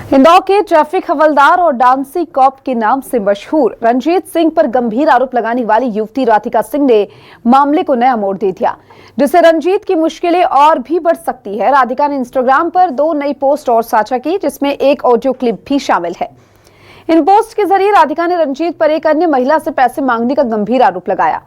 इंदौर के ट्रैफिक हवलदार और डांसी कॉप के नाम से मशहूर रंजीत सिंह पर गंभीर आरोप लगाने वाली युवती राधिका सिंह ने मामले को नया मोड़ दे दिया, जिससे रंजीत की मुश्किलें और भी बढ़ सकती है। राधिका ने इंस्टाग्राम पर 2 नई पोस्ट और साझा की, जिसमें एक ऑडियो क्लिप भी शामिल है। इन पोस्ट के जरिए राधिका ने रंजीत पर एक अन्य महिला से पैसे मांगने का गंभीर आरोप लगाया।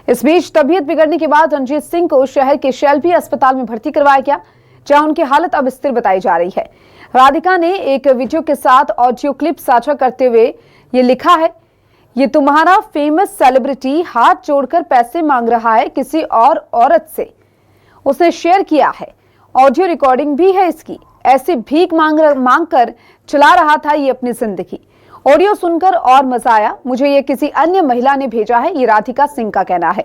इस बीच तबीयत बिगड़ने के बाद रंजीत सिंह को शहर के शेल्बी अस्पताल में भर्ती करवाया गया, जहां उनकी हालत अब स्थिर बताई जा रही है। राधिका ने एक वीडियो के साथ ऑडियो क्लिप साझा करते हुए ये लिखा है, ये तुम्हारा फेमस सेलिब्रिटी हाथ जोड़कर पैसे मांग रहा है किसी और औरत से। उसने शेयर किया है, ऑडियो रिकॉर्डिंग भी है इसकी। ऐसे भीख मांग कर चला रहा था ये अपनी जिंदगी। ऑडियो सुनकर और मजा आया, मुझे ये किसी अन्य महिला ने भेजा है, ये राधिका सिंह का कहना है।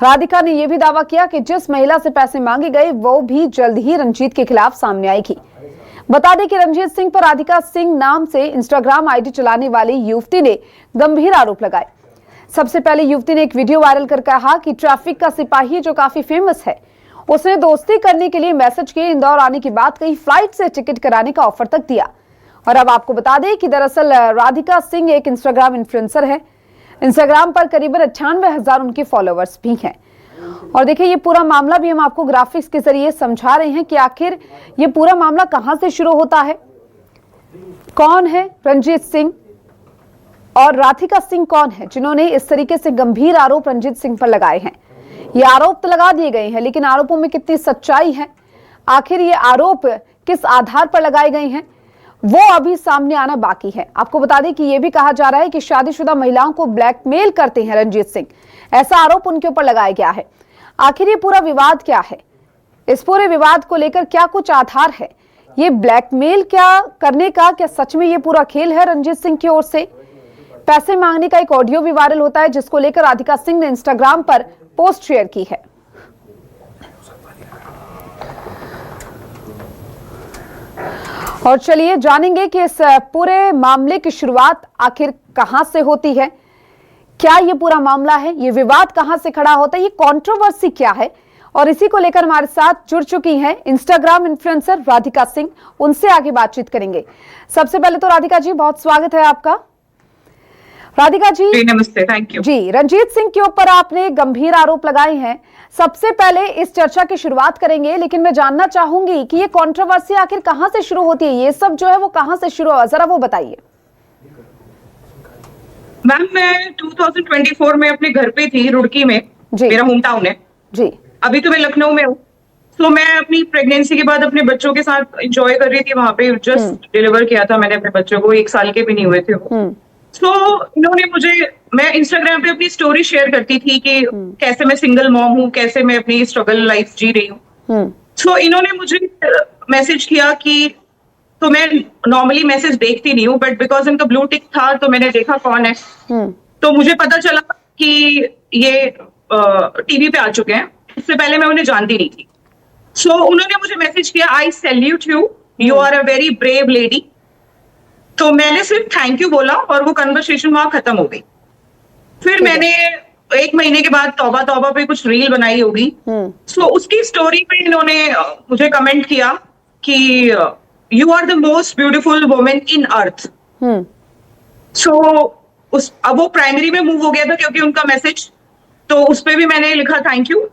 राधिका ने यह भी दावा किया कि जिस महिला से पैसे मांगे गए वो भी जल्द ही रंजीत के खिलाफ सामने आएगी। बता दें कि रंजीत सिंह पर राधिका सिंह नाम से इंस्टाग्राम आईडी चलाने वाली युवती ने गंभीर आरोप लगाए। सबसे पहले युवती ने एक वीडियो वायरल कर कहा कि ट्रैफिक का सिपाही जो काफी फेमस है, उसने दोस्ती करने के लिए मैसेज किए, इंदौर आने की बात कही, फ्लाइट से टिकट कराने का ऑफर तक दिया। और अब आपको बता दें कि दरअसल राधिका सिंह एक इंस्टाग्राम इन्फ्लुएंसर है। इंस्टाग्राम पर करीबन 98,000 उनके फॉलोअर्स भी हैं। और देखिए, ये पूरा मामला भी हम आपको ग्राफिक्स के जरिए समझा रहे हैं कि आखिर ये पूरा मामला कहां से शुरू होता है, कौन है रंजीत सिंह और राधिका सिंह कौन है जिन्होंने इस तरीके से गंभीर आरोप रंजीत सिंह पर लगाए हैं। ये आरोप तो लगा दिए गए हैं, लेकिन आरोपों में कितनी सच्चाई है, आखिर ये आरोप किस आधार पर लगाए गए हैं, वो अभी सामने आना बाकी है। आपको बता दें कि यह भी कहा जा रहा है कि शादीशुदा महिलाओं को ब्लैकमेल करते हैं रंजीत सिंह, ऐसा आरोप उनके ऊपर लगाया गया है। आखिर ये पूरा विवाद क्या है, इस पूरे विवाद को लेकर क्या कुछ आधार है, ये ब्लैकमेल क्या करने का क्या सच में ये पूरा खेल है रंजीत सिंह की ओर से? पैसे मांगने का एक ऑडियो भी वायरल होता है, जिसको लेकर राधिका सिंह ने इंस्टाग्राम पर पोस्ट शेयर की है। और चलिए जानेंगे कि इस पूरे मामले की शुरुआत आखिर कहां से होती है, क्या ये पूरा मामला है, ये विवाद कहां से खड़ा होता है, ये कंट्रोवर्सी क्या है। और इसी को लेकर हमारे साथ जुड़ चुकी हैं इंस्टाग्राम इन्फ्लुएंसर राधिका सिंह, उनसे आगे बातचीत करेंगे। सबसे पहले तो राधिका जी, बहुत स्वागत है आपका। राधिका जी नमस्ते, थैंक यू जी। रंजीत सिंह के ऊपर आपने गंभीर आरोप लगाए हैं। सबसे पहले इस चर्चा की शुरुआत करेंगे, लेकिन मैं जानना चाहूंगी कि ये कंट्रोवर्सी आखिर कहां से शुरू होती है, ये सब जो है वो कहां से शुरू हुआ, जरा वो बताइए। मैम, मैं 2024 में अपने घर पे थी, रुड़की में, मेरा होम टाउन है जी। अभी तो मैं लखनऊ में हूँ। तो मैं अपनी प्रेगनेंसी के बाद अपने बच्चों के साथ एंजॉय कर रही थी वहां पे। जस्ट डिलीवर किया था मैंने अपने बच्चों को, 1 साल के भी नहीं हुए थे वो। तो इन्होंने मुझे, मैं इंस्टाग्राम पे अपनी स्टोरी शेयर करती थी कि कैसे मैं सिंगल मॉम हूँ, कैसे मैं अपनी स्ट्रगल लाइफ जी रही हूँ। तो इन्होंने मुझे मैसेज किया कि, तो मैं नॉर्मली मैसेज देखती नहीं हूँ, बट बिकॉज इनका ब्लू टिक था तो मैंने देखा कौन है। तो मुझे पता चला कि ये टीवी पे आ चुके हैं। इससे पहले मैं उन्हें जानती नहीं थी। सो उन्होंने मुझे मैसेज किया, I salute you, you are a very brave lady. तो मैंने सिर्फ थैंक यू बोला और वो कन्वर्सेशन वहां खत्म हो गई। फिर मैंने 1 महीने के बाद तौबा तौबा पे कुछ रील बनाई होगी। सो उसकी स्टोरी पे इन्होंने मुझे कमेंट किया कि you are the most beautiful women in earth. So अब वो प्राइमरी में मूव हो गया था क्योंकि उनका मैसेज, तो उस पे भी मैंने लिखा थैंक यू।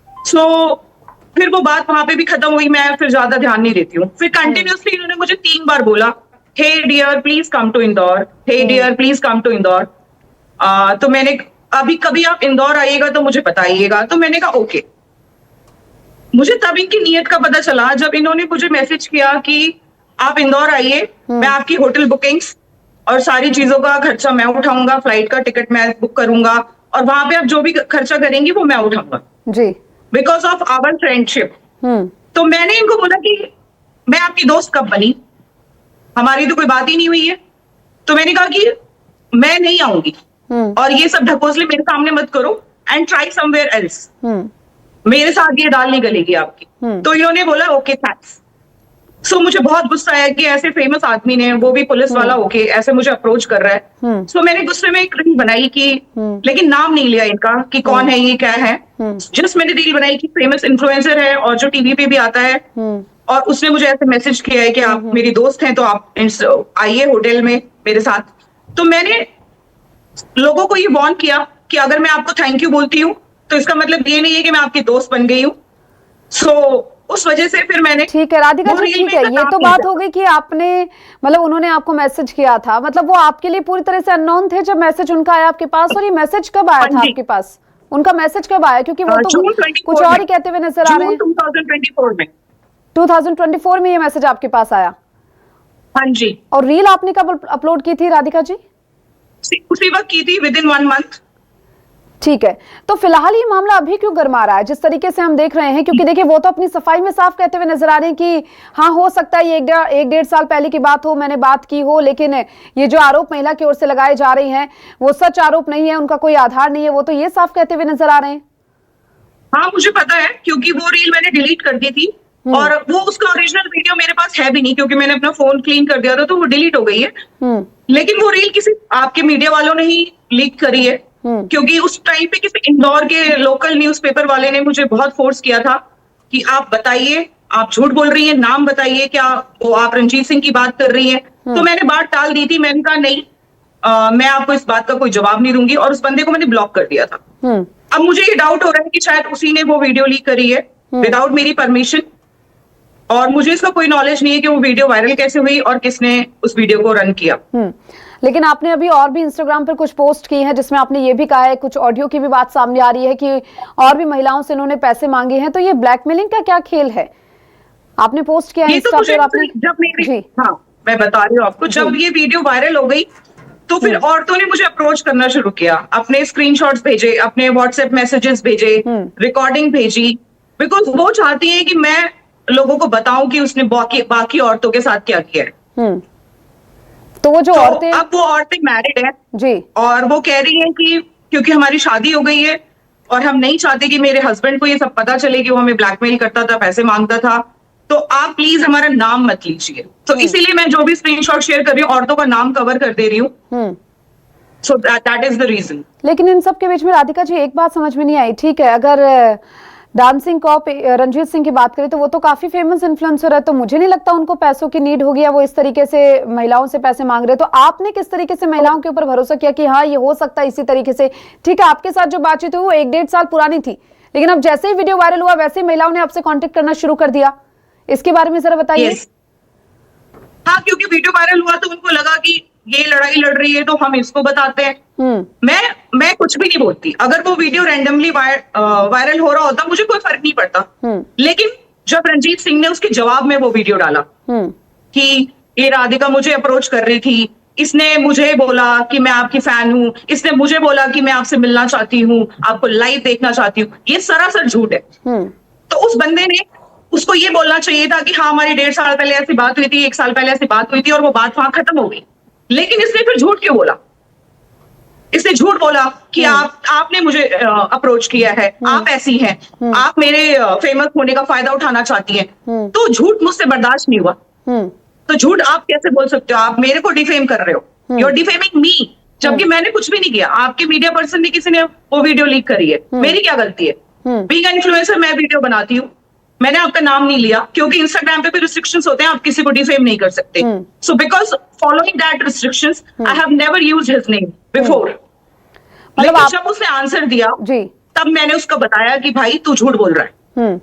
सो फिर वो बात वहां पे भी खत्म हुई, मैं फिर ज्यादा ध्यान नहीं देती हूँ। फिर कंटिन्यूसली इन्होंने मुझे 3 बार बोला, hey dear please come to Indore, hey dear please come to Indore. तो मैंने, अभी कभी आप इंदौर आइएगा तो मुझे बताइएगा। तो मैंने कहा ओके। मुझे तब इनकी नीयत का पता चला जब इन्होंने मुझे मैसेज किया कि आप इंदौर आइए, मैं आपकी होटल बुकिंग्स और सारी चीजों का खर्चा मैं उठाऊंगा, फ्लाइट का टिकट मैं बुक करूंगा, और वहां पे आप जो भी खर्चा करेंगी वो मैं उठाऊंगा जी, बिकॉज ऑफ आवर फ्रेंडशिप। तो मैंने इनको बोला कि मैं आपकी दोस्त कब बनी, हमारी तो कोई बात ही नहीं हुई है। तो मैंने कहा कि मैं नहीं आऊंगी और ये सब ढकोसले मेरे सामने मत करो, एंड ट्राई समवेयर एल्स, मेरे साथ ये दाल नहीं गलेगी आपकी। तो इन्होंने बोला ओके थैंक्स। सो मुझे बहुत गुस्सा आया कि ऐसे फेमस आदमी ने, वो भी पुलिस वाला होके, ऐसे मुझे अप्रोच कर रहा है। सो मैंने गुस्से में एक रील बनाई कि, लेकिन नाम नहीं लिया इनका कि कौन है ये, क्या है। जस्ट मैंने रील बनाई कि फेमस इन्फ्लुएंसर है और जो टीवी पे भी आता है, और उसने मुझे ऐसे मैसेज किया है कि आप मेरी दोस्त हैं तो आप आइए होटल में मेरे साथ। तो मैंने लोगों को ये वार्न किया कि अगर मैं आपको थैंक यू बोलती हूँ तो इसका मतलब ये नहीं है कि मैं आपकी दोस्त बन गई हूँ। सो उस वजह से फिर मैंने ठीक है राधिका वो जी, रील ठीक में है, का ये नाम तो नहीं बात था। हो गई कि आपने मतलब उन्होंने आपको मैसेज किया था, मतलब वो आपके लिए पूरी तरह से अननोन थे जब मैसेज उनका आया आपके पास, और ये मैसेज कब आया हाँ था जी, आपके पास? उनका मैसेज कब आया? क्योंकि वो तो जून कुछ 24 और में, ही कहते हुए नजर आ रहे जून हैं। 2024 में। 2024 में ये मैसेज आपके पास आया, हाँ जी, और रील आपने कब अपलोड की थी राधिका जी? उसी वक्त की थी, विद इन 1 मंथ। ठीक है, तो फिलहाल ये मामला अभी क्यों गर्मा रहा है जिस तरीके से हम देख रहे हैं? क्योंकि देखिए वो तो अपनी सफाई में साफ कहते हुए नजर आ रहे हैं कि हाँ हो सकता है ये एक डेढ़ साल पहले की बात हो, मैंने बात की हो, लेकिन ये जो आरोप महिला की ओर से लगाए जा रहे हैं वो सच आरोप नहीं है, उनका कोई आधार नहीं है, वो तो ये साफ कहते हुए नजर आ रहे हैं। हाँ मुझे पता है, क्योंकि वो रील मैंने डिलीट कर दी थी और वो उसका ओरिजिनल वीडियो मेरे पास है भी नहीं, क्योंकि मैंने अपना फोन क्लीन कर दिया था तो वो डिलीट हो गई है। लेकिन वो रील किसी आपके मीडिया वालों ने ही लीक करी है, क्योंकि उस टाइम पे किसी इंदौर के लोकल न्यूज़पेपर वाले ने मुझे बहुत फोर्स किया था कि आप बताइए, आप झूठ बोल रही हैं, नाम बताइए, क्या वो आप रंजीत सिंह की बात कर रही हैं। तो मैंने बात टाल दी थी, मैंने कहा नहीं, मैं आपको इस बात का कोई जवाब नहीं दूंगी, और उस बंदे को मैंने ब्लॉक कर दिया था। अब मुझे ये डाउट हो रहा है कि शायद उसी ने वो वीडियो लीक करी है विदाउट मेरी परमिशन, और मुझे इसका कोई नॉलेज नहीं है कि वो वीडियो वायरल कैसे हुई और किसने उस वीडियो को रन किया। लेकिन आपने अभी और भी इंस्टाग्राम पर कुछ पोस्ट की हैं जिसमें आपने ये भी कहा है, कुछ ऑडियो की भी बात सामने आ रही है कि और भी महिलाओं से इन्होंने पैसे मांगे हैं, तो ये ब्लैकमेलिंग का क्या खेल है? आपने पोस्ट किया है ये तो इंस्टा मुझे पर आपने जब मेरी, जी हाँ मैं बता रही हूँ आपको, जब ये वीडियो वायरल हो गई तो फिर औरतों ने मुझे अप्रोच करना शुरू किया, अपने स्क्रीनशॉट्स भेजे, अपने व्हाट्सएप मैसेजेस भेजे, रिकॉर्डिंग भेजी, बिकॉज वो चाहती है कि मैं लोगों को बताऊं कि उसने बाकी औरतों के साथ क्या किया है। तो वो जो तो औरतें, अब वो औरतें मैरिड हैं जी, और वो कह रही हैं कि क्योंकि हमारी शादी हो गई है और हम नहीं चाहते कि मेरे हस्बैंड को ये सब पता चले कि वो हमें ब्लैकमेल करता था, पैसे मांगता था, तो आप प्लीज हमारा नाम मत लीजिए। तो इसीलिए मैं जो भी स्क्रीनशॉट शेयर कर रही हूँ औरतों का नाम कवर कर दे रही हूँ। So that is the reason. लेकिन इन सब के बीच में राधिका जी एक बात समझ में नहीं आई, ठीक है, अगर डांसिंग कॉप रंजीत सिंह की बात करें तो वो तो काफी फेमस इन्फ्लुएंसर है, तो मुझे नहीं लगता उनको पैसों की नीड होगी या वो इस तरीके से महिलाओं से पैसे मांग रहे, तो आपने किस तरीके से महिलाओं के ऊपर भरोसा किया कि हाँ ये हो सकता है इसी तरीके से? ठीक है, आपके साथ जो बातचीत हुई वो 1-1.5 साल पुरानी थी, लेकिन अब जैसे ही वीडियो वायरल हुआ वैसे ही महिलाओं ने आपसे कॉन्टेक्ट करना शुरू कर दिया, इसके बारे में जरा बताइए। हाँ, क्योंकि वीडियो वायरल हुआ तो उनको लगा कि ये लड़ाई लड़ रही है तो हम इसको बताते हैं। मैं कुछ भी नहीं बोलती, अगर वो वीडियो रैंडमली वायरल हो रहा होता मुझे कोई फर्क नहीं पड़ता, लेकिन जब रंजीत सिंह ने उसके जवाब में वो वीडियो डाला कि ये राधिका मुझे अप्रोच कर रही थी, इसने मुझे बोला कि मैं आपकी फैन हूँ, इसने मुझे बोला कि मैं आपसे मिलना चाहती हूँ, आपको लाइव देखना चाहती हूँ, ये सरासर झूठ है। तो उस बंदे ने उसको ये बोलना चाहिए था कि हाँ हमारी 1.5 साल पहले ऐसी बात हुई थी, 1 साल पहले ऐसी बात हुई थी, और वो बात वहां खत्म हो गई। लेकिन इसने फिर झूठ क्यों बोला? इसने झूठ बोला कि आपने मुझे अप्रोच किया है, आप ऐसी हैं, आप मेरे फेमस होने का फायदा उठाना चाहती हैं, तो झूठ मुझसे बर्दाश्त नहीं हुआ। तो झूठ आप कैसे बोल सकते हो? आप मेरे को डिफेम कर रहे हो, यू आर डिफेमिंग मी, जबकि मैंने कुछ भी नहीं किया। आपके मीडिया पर्सन ने, किसी ने वो वीडियो लीक करी है, मेरी क्या गलती है? बीइंग इन्फ्लुएंसर मैं वीडियो बनाती हूँ, मैंने आपका नाम नहीं लिया क्योंकि इंस्टाग्राम पे भी रिस्ट्रिक्शंस होते हैं, आप किसी को डिफेम नहीं कर सकते। So because following that restrictions I have never used his name before. लेकिन जब उसने आंसर दिया जी, तब मैंने उसको बताया कि भाई तू झूठ बोल रहा है।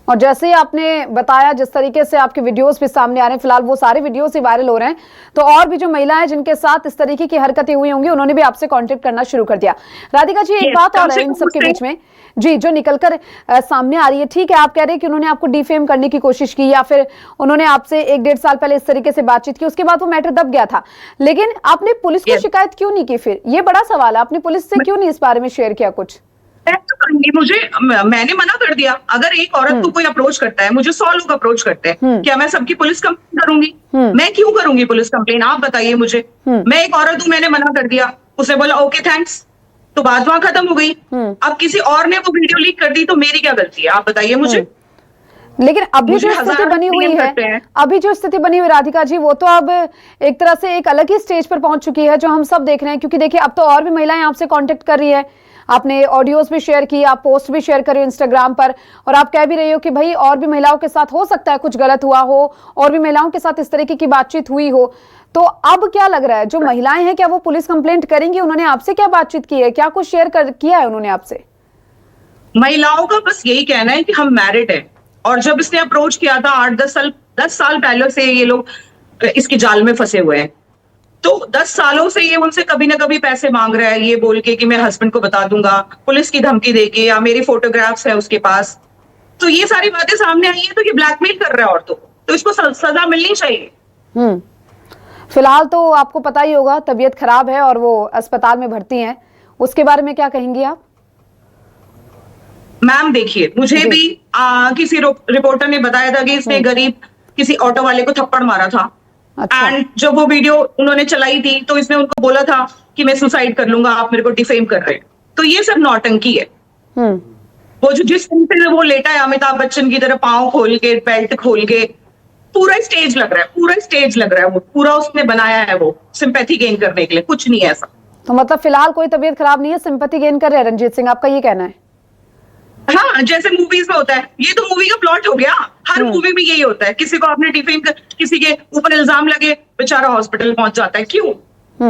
और जैसे ही आपने बताया, जिस तरीके से आपके वीडियोस भी सामने आ रहे हैं, फिलहाल वो सारे वीडियोस ही वायरल हो रहे हैं, तो और भी जो महिलाएं जिनके साथ इस तरीके की हरकतें हुई होंगी उन्होंने भी आपसे कांटेक्ट करना शुरू कर दिया। राधिका जी एक बात और है इन सब के बीच में जी जो निकलकर सामने आ रही है, ठीक है, आप कह रहे हैं कि उन्होंने आपको डिफेम करने की कोशिश की या फिर उन्होंने आपसे 1-1.5 साल पहले इस तरीके से बातचीत की, उसके बाद वो मैटर दब गया था, लेकिन आपने पुलिस को शिकायत क्यों नहीं की? फिर ये बड़ा सवाल है, आपने पुलिस से क्यों नहीं इस बारे में शेयर किया कुछ? मैंने मना कर दिया। अगर एक औरत को कोई अप्रोच करता है, मुझे 100 लोग अप्रोच करते हैं, क्या मैं सबकी पुलिस कंप्लेन करूंगी? मैं क्यों करूंगी पुलिस कंप्लेन? आप बताइए मुझे। मैं एक औरत हूं, मैंने मना कर दिया, उसने बोला ओके थैंक्स, तो बात वहां खत्म हो गई। अब किसी और ने वो वीडियो लीक कर दी तो मेरी क्या गलती है? आप बताइए मुझे। लेकिन अभी जो स्थिति बनी हुई है, अभी जो स्थिति बनी हुई राधिका जी, वो तो अब एक तरह से एक अलग ही स्टेज पर पहुंच चुकी है जो हम सब देख रहे हैं, क्योंकि देखिए अब तो और भी महिलाएं आपसे कांटेक्ट कर रही है, आपने ऑडियोज भी शेयर की, आप पोस्ट भी शेयर कर रहे हो इंस्टाग्राम पर, और आप कह भी रहे हो कि भाई और भी महिलाओं के साथ हो सकता है कुछ गलत हुआ हो, और भी महिलाओं के साथ इस तरीके की बातचीत हुई हो। तो अब क्या लग रहा है, जो महिलाएं हैं क्या वो पुलिस कंप्लेंट करेंगी? उन्होंने आपसे क्या बातचीत की है, क्या कुछ शेयर किया है उन्होंने आपसे? महिलाओं का बस यही कहना है कि हम मैरिड हैं, और जब इसने अप्रोच किया था 8-10 साल पहले से ये लोग इसके जाल में फंसे हुए हैं। तो 10 सालों से ये उनसे कभी ना कभी पैसे मांग रहा है, ये बोल के कि मैं हस्बैंड को बता दूंगा, पुलिस की धमकी देके, या मेरी फोटोग्राफ्स है उसके पास। तो ये सारी बातें सामने आई है, तो ये ब्लैकमेल कर रहा है औरतों को, तो इसको सजा मिलनी चाहिए। फिलहाल तो आपको पता ही होगा तबीयत खराब है और वो अस्पताल में भर्ती हैं, उसके बारे में क्या कहेंगी आप? मैम देखिए, मुझे भी किसी रिपोर्टर ने बताया था कि इसने गरीब किसी ऑटो वाले को थप्पड़ मारा था। अच्छा। एंड जब वो वीडियो उन्होंने चलाई थी तो इसने उनको बोला था कि मैं सुसाइड कर लूंगा, आप मेरे को डिफेम कर रहे हैं। तो ये सब नौटंकी है। वो जो जिस तरीके से वो लेटा है अमिताभ बच्चन की तरह, पांव खोल के, बेल्ट खोल के, पूरा स्टेज लग रहा है, पूरा स्टेज लग रहा है, वो पूरा उसने बनाया है वो सिंपैथी गेन करने के लिए, कुछ नहीं है ऐसा। तो मतलब फिलहाल कोई तबीयत खराब नहीं है, सिंपैथी गेन कर रहे हैं रंजीत सिंह, आपका ये कहना है? हाँ, जैसे मूवीज में होता है, ये तो मूवी का प्लॉट हो गया। हर मूवी में यही होता है, किसी को आपने डिफेम कर, किसी के ऊपर इल्जाम लगे, बेचारा हॉस्पिटल पहुंच जाता है। क्यों?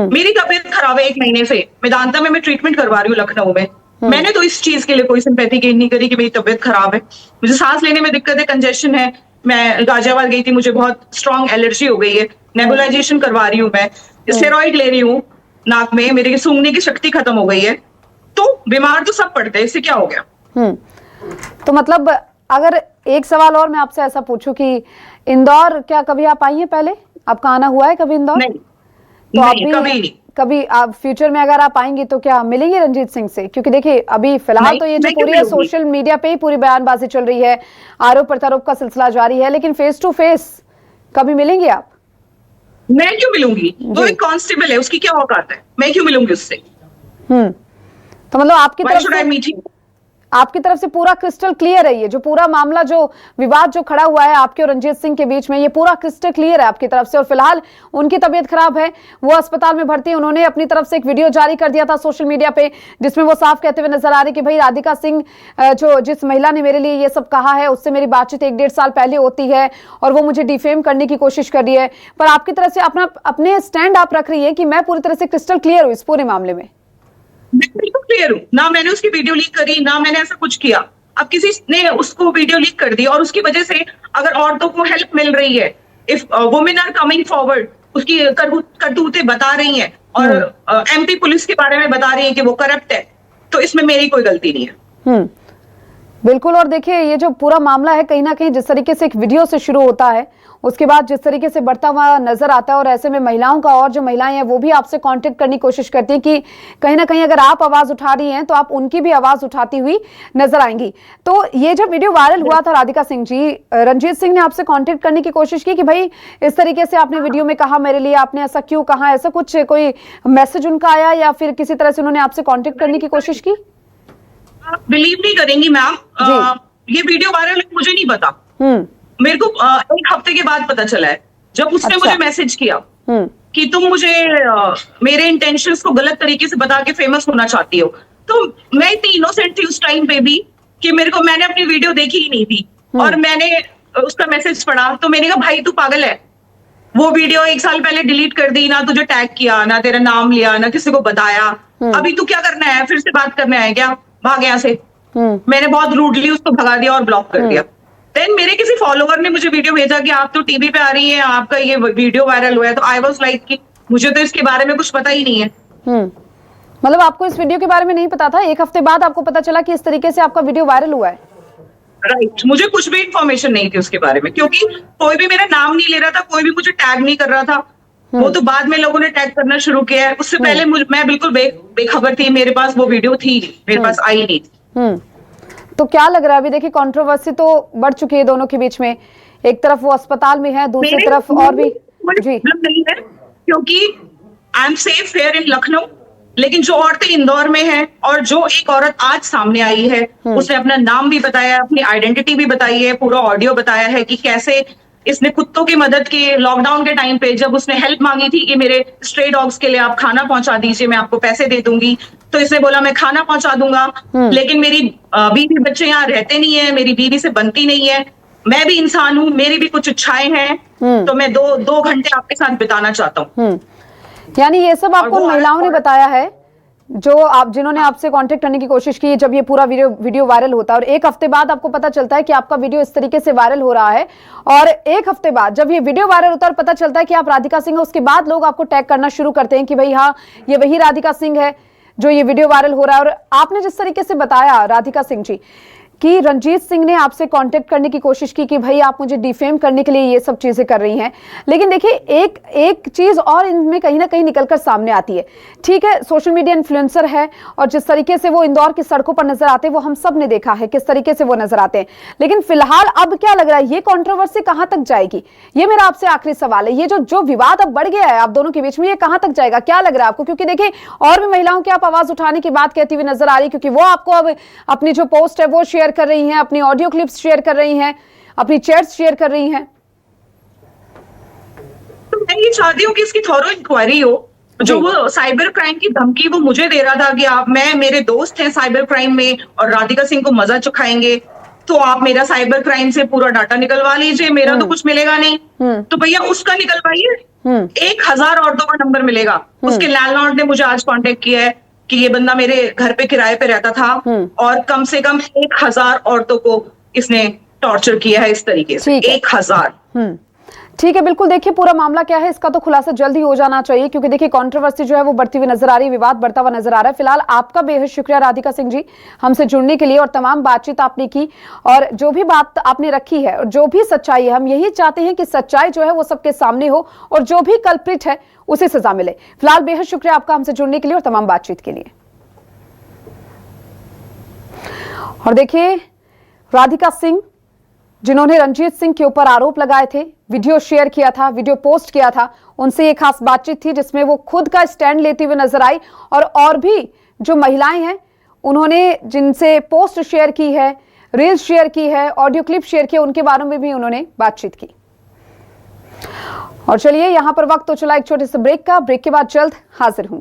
मेरी तबीयत खराब है 1 महीने से, मेदांता में मैं ट्रीटमेंट करवा रही हूँ लखनऊ में। मैंने तो इस चीज के लिए कोई सिंपैथी गेन नहीं करी कि मेरी तबीयत खराब है, मुझे सांस लेने में दिक्कत है, कंजेशन है। मैं गाजियाबाद गई थी, मुझे बहुत स्ट्रॉन्ग एलर्जी हो गई है, नेबुलाइजेशन करवा रही हूँ, मैं स्टेरॉइड ले रही हूँ नाक में, मेरी सूंघने की शक्ति खत्म हो गई है। तो बीमार तो सब पड़ते हैं, इससे क्या हो गया? तो मतलब अगर एक सवाल और मैं आपसे ऐसा पूछूं कि इंदौर क्या कभी आप आई हैं पहले? आपका आना हुआ है कभी इंदौर? नहीं, तो नहीं, कभी नहीं। कभी आप फ्यूचर में अगर आप आएंगी तो क्या मिलेंगे रंजीत सिंह से? क्योंकि देखिए अभी फिलहाल तो ये जो पूरी है सोशल मीडिया पे ही पूरी बयानबाजी चल रही है, आरोप प्रत्यारोप का सिलसिला जारी है, लेकिन फेस टू फेस कभी मिलेंगे आप? मैं क्यों मिलूंगी? वो एक कांस्टेबल है, उसकी क्या औकात है, मैं क्यों मिलूंगी उससे? तो मतलब आपकी तरफ से पूरा क्रिस्टल क्लियर है, ये जो पूरा मामला, जो विवाद जो खड़ा हुआ है आपके और रंजीत सिंह के बीच में, ये पूरा क्रिस्टल क्लियर है आपकी तरफ से। और फिलहाल उनकी तबीयत खराब है, वो अस्पताल में भर्ती है। उन्होंने अपनी तरफ से एक वीडियो जारी कर दिया था सोशल मीडिया पे, जिसमें वो साफ कहते हुए नजर आ रहे कि भाई राधिका सिंह, जो जिस महिला ने मेरे लिए ये सब कहा है, उससे मेरी बातचीत 1-1.5 साल पहले होती है और वो मुझे डिफेम करने की कोशिश कर रही है। पर आपकी तरफ से अपने स्टैंड आप रख रही है कि मैं पूरी तरह से क्रिस्टल क्लियर हूँ इस पूरे मामले में। मैं बिल्कुल क्लियर हूँ, ना मैंने उसकी वीडियो लीक करी, ना मैंने ऐसा कुछ किया। अब किसी ने उसको वीडियो लीक कर दी और उसकी वजह से अगर औरतों को हेल्प मिल रही है, if women are coming forward, उसकी करतूतें बता रही हैं और एमपी पुलिस के बारे में बता रही है कि वो करप्ट है, तो इसमें मेरी कोई गलती नहीं है। बिल्कुल। और देखिए ये जो पूरा मामला है, कहीं ना कहीं जिस तरीके से एक वीडियो से शुरू होता है, उसके बाद जिस तरीके से बढ़ता हुआ नजर आता है, और ऐसे में महिलाओं का, और जो महिलाएं हैं वो भी आपसे कांटेक्ट करने की कोशिश करती हैं कि कहीं ना कहीं अगर आप आवाज उठा रही हैं तो आप उनकी भी आवाज उठाती हुई नजर आएंगी। तो ये जब वीडियो वायरल हुआ था राधिका सिंह जी, रंजीत सिंह ने आपसे कॉन्टेक्ट करने की कोशिश की कि भाई इस तरीके से आपने वीडियो में कहा मेरे लिए, आपने ऐसा क्यों कहा? ऐसा कुछ कोई मैसेज उनका आया या फिर किसी तरह से उन्होंने आपसे कॉन्टेक्ट करने की कोशिश की? आप बिलीव नहीं करेंगी मैम, ये वीडियो वायरल मुझे नहीं पता। मेरे को 1 हफ्ते के बाद पता चला है, जब उसने मुझे मैसेज किया कि तुम मुझे मेरे इंटेंशंस को गलत तरीके से बता के फेमस होना चाहती हो। तो मैं इतनी इनोसेंट थी उस टाइम पे भी कि मैंने अपनी वीडियो देखी ही नहीं थी, और मैंने उसका मैसेज पढ़ा तो मैंने कहा भाई तू पागल है, वो वीडियो 1 साल पहले डिलीट कर दी, ना तुझे टैग किया, ना तेरा नाम लिया, ना किसी को बताया। अभी तू क्या करना है, फिर से बात करने आया क्या? भाग यहाँ से। मैंने बहुत रूडली उसको भगा दिया और ब्लॉक कर दिया। देन मेरे किसी फॉलोवर ने मुझे वीडियो भेजा कि आप तो टीवी पे आ रही हैं, आपका ये वीडियो वायरल हुआ है। तो आई वाज लाइक कि मुझे तो इसके बारे में कुछ पता ही नहीं है। मतलब आपको इस वीडियो के बारे में नहीं पता था, 1 हफ्ते बाद आपको पता चला कि इस तरीके से आपका वीडियो वायरल हुआ है? राइट, मुझे कुछ भी इंफॉर्मेशन नहीं थी उसके बारे में, क्योंकि कोई भी मेरा नाम नहीं ले रहा था, कोई भी मुझे टैग नहीं कर रहा था। वो तो बाद में लोगों ने टैग करना शुरू किया है, उससे पहले मैं बिल्कुल बेखबर थी, मेरे पास वो वीडियो थी, मेरे पास आई नहीं। तो क्या लग रहा है, अभी देखिए कंट्रोवर्सी तो बढ़ चुकी है दोनों के बीच में, एक तरफ वो अस्पताल में है, दूसरी तरफ और भी जी नहीं है, क्योंकि I am safe here in Lucknow. लेकिन जो औरतें इंदौर में हैं, और जो एक औरत आज सामने आई है, उसने अपना नाम भी बताया, अपनी आइडेंटिटी भी बताई है, पूरा ऑडियो बताया है कि कैसे इसने कुत्तों की मदद की लॉकडाउन के टाइम पे, जब उसने हेल्प मांगी थी कि मेरे स्ट्रे डॉग्स के लिए आप खाना पहुंचा दीजिए, मैं आपको पैसे दे दूंगी, तो इसने बोला मैं खाना पहुंचा दूंगा। लेकिन मेरी बीवी बच्चे यहाँ रहते नहीं है, मेरी बीवी से बनती नहीं है, मैं भी इंसान हूँ, मेरी भी कुछ इच्छाएं हैं, तो मैं दो घंटे आपके साथ बिताना चाहता हूँ। यानी ये सब आपको वो महिलाओं ने बताया है, जिन्होंने आपसे कांटेक्ट करने की कोशिश की, जब ये पूरा वीडियो वायरल होता है और एक हफ्ते बाद आपको पता चलता है कि आपका वीडियो इस तरीके से वायरल हो रहा है, और एक हफ्ते बाद जब ये वीडियो वायरल होता है और पता चलता है कि आप राधिका सिंह है, उसके बाद लोग आपको टैग करना शुरू करते हैं कि भाई हाँ, ये वही राधिका सिंह है जो ये वीडियो वायरल हो रहा है। और आपने जिस तरीके से बताया राधिका सिंह जी कि रंजीत सिंह ने आपसे कांटेक्ट करने की कोशिश की कि भाई आप मुझे डिफेम करने के लिए ये सब चीजें कर रही हैं, लेकिन देखिए एक चीज और इनमें कहीं ना कहीं निकलकर सामने आती है। ठीक है, सोशल मीडिया इन्फ्लुएंसर है और जिस तरीके से वो इंदौर की सड़कों पर नजर आते हैं वो हम सब ने देखा है किस तरीके से वो नजर आते हैं, लेकिन फिलहाल अब क्या लग रहा है, ये कंट्रोवर्सी कहां तक जाएगी? ये मेरा आपसे आखिरी सवाल है, ये जो विवाद अब बढ़ गया है आप दोनों के बीच में, ये कहां तक जाएगा, क्या लग रहा है आपको? क्योंकि देखिए और भी महिलाओं की आप आवाज उठाने की बात कहती हुई नजर आ रही है, क्योंकि वो आपको अब अपनी जो पोस्ट है वो शेयर कर रही हैं, अपनी ऑडियो क्लिप्स शेयर कर रही हैं, अपनी चैट्स शेयर कर रही हैं। तो मैं ये चाहती हूँ कि इसकी थॉरो इंक्वायरी हो। जो वो साइबर क्राइम की धमकी वो मुझे दे रहा था कि आप मेरे दोस्त हैं साइबर क्राइम में और राधिका सिंह को मजा चखाएंगे, तो आप मेरा साइबर क्राइम से पूरा डाटा निकलवा लीजिए, मेरा तो कुछ मिलेगा नहीं। तो भैया उसका निकलवाइए, 1000 औरतों का नंबर मिलेगा। उसके लैंडलॉर्ड ने मुझे आज कांटेक्ट किया है कि ये बंदा मेरे घर पे किराए पे रहता था और कम से कम 1000 औरतों को इसने टॉर्चर किया है इस तरीके से। 1000। ठीक है, बिल्कुल। देखिए पूरा मामला क्या है इसका तो खुलासा जल्द ही हो जाना चाहिए, क्योंकि देखिए कंट्रोवर्सी जो है वो बढ़ती हुई नजर आ रही है, विवाद बढ़ता हुआ नजर आ रहा है। फिलहाल आपका बेहद शुक्रिया राधिका सिंह जी हमसे जुड़ने के लिए और तमाम बातचीत आपने की और जो भी बात आपने रखी है और जो भी सच्चाई है, हम यही चाहते हैं कि सच्चाई जो है वो सबके सामने हो और जो भी कल्प्रिट है उसे सजा मिले। फिलहाल बेहद शुक्रिया आपका हमसे जुड़ने के लिए और तमाम बातचीत के लिए। और देखिए राधिका सिंह जिन्होंने रंजीत सिंह के ऊपर आरोप लगाए थे, वीडियो शेयर किया था, वीडियो पोस्ट किया था, उनसे एक खास बातचीत थी जिसमें वो खुद का स्टैंड लेती हुई नजर आई और भी जो महिलाएं हैं उन्होंने जिनसे पोस्ट शेयर की है, रील्स शेयर की है, ऑडियो क्लिप शेयर किया, उनके बारे में भी उन्होंने बातचीत की। और चलिए यहां पर वक्त तो चला एक छोटे से ब्रेक का, ब्रेक के बाद जल्द हाजिर होंगे।